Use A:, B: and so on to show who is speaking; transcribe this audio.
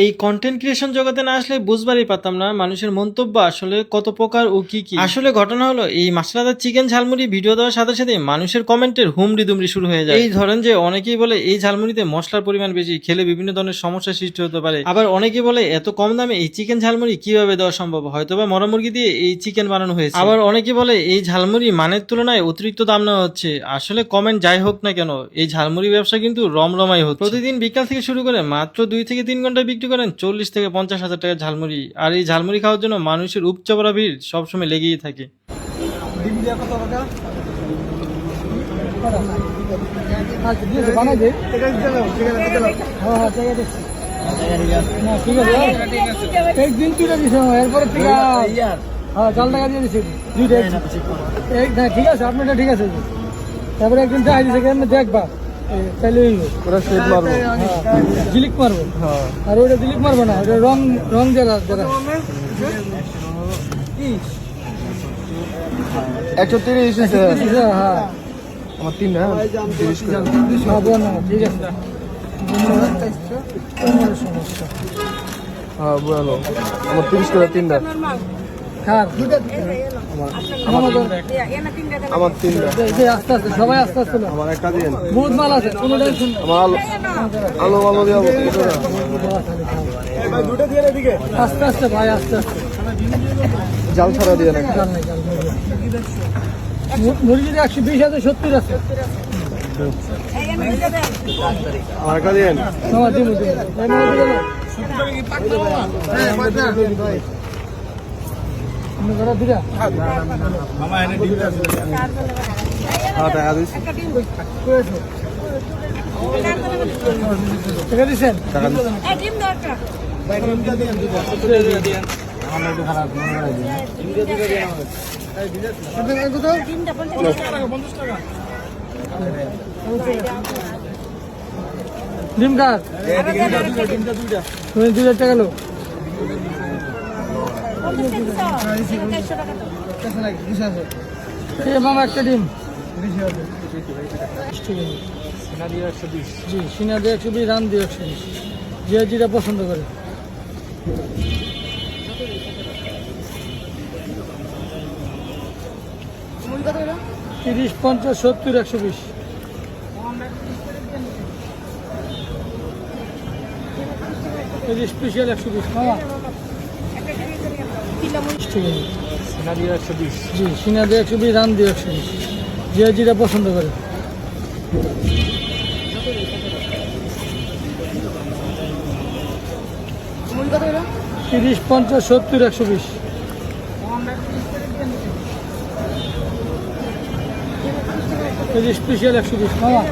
A: এই content creation জগতে না আসলে বুঝবারই পারতাম না মানুষের মন্তব্য আসলে কত প্রকার ও কি কি। আসলে ঘটনা হলো এই মাসলাদার চিকেন ঝালমুড়ি ভিডিও দেওয়ার সাথে সাথে মানুষের কমেন্টের হুমড়ি দুমড়ি শুরু হয়ে যায়। এই ধরেন যে অনেকেই বলে এই ঝালমুড়িতে মশলার পরিমাণ বেশি, খেলে বিভিন্ন ধরনের সমস্যার সৃষ্টি হতে পারে। আবার অনেকেই বলে এত কম দামে এই চিকেন ঝালমুড়ি কিভাবে দেওয়া সম্ভব, হয়তোবা মরা মুরগি দিয়ে এই চিকেন বানানো হয়েছে। আবার অনেকে বলে এই ঝালমুড়ি মানের তুলনায় অতিরিক্ত দাম নেওয়া হচ্ছে। আসলে কমেন্ট যাই হোক না কেন, এই ঝালমুড়ি ব্যবসা কিন্তু রমরমাই হচ্ছে। প্রতিদিন বিকাল থেকে শুরু করে মাত্র 2 থেকে 3 ঘন্টায় বিক্রি করেন 40 থেকে 50 হাজার টাকার ঝালমুড়ি। আর এই ঝালমুড়ি খাওয়ার জন্য মানুষের উপচে পড়া ভিড় সবসময় লেগেই থাকে।
B: ঠিক আছে আপনারটা ঠিক আছে, তারপরে একদিন ট্রাই দিছে দেখবা তাহলে জিলিক মারবো, আর ওটা জিলিক মারবো না, ওটা রং রং যারা যারা
C: 130
B: হ্যাঁ
C: আমার 3 না 30 করে
B: ঠিক আছে।
C: হ্যাঁ বলো আমার 30 করে 3টা আমার 3টা
B: আস্তে আস্তে সবাই আস্তে আস্তে না,
C: আমার একটা দিন
B: বহুত মাল আছে, কোনো টেনশন
C: আমার আলো আলো দিয়ে
B: আস্তে আস্তে ভাই আস্তে আস্তে
C: জাল ছাড়া দিয়ে না।
B: জাল নাই, জাল নাই। মুরগির 120 আছে, 70 আছে।
C: আমার একটা দিন
B: আমার দিন
C: হ্যাঁ টাকা দিস
B: টাকা দিচ্ছেন
C: টাকা দিস
B: ডিম কার তুমি 2,000 টাকা লো মামা একটা ডিম জি সিনা দিয়ে 120, রান দিয়ে 120, যে যেটা পছন্দ করে। তিরিশ 50 70 120 স্পেশাল 120 মামা জি সিনা দিয়ে 120, রান দিয়ে 120, যে যেটা পছন্দ করে। তিরিশ 50 70 120 স্পেশাল 120 মামা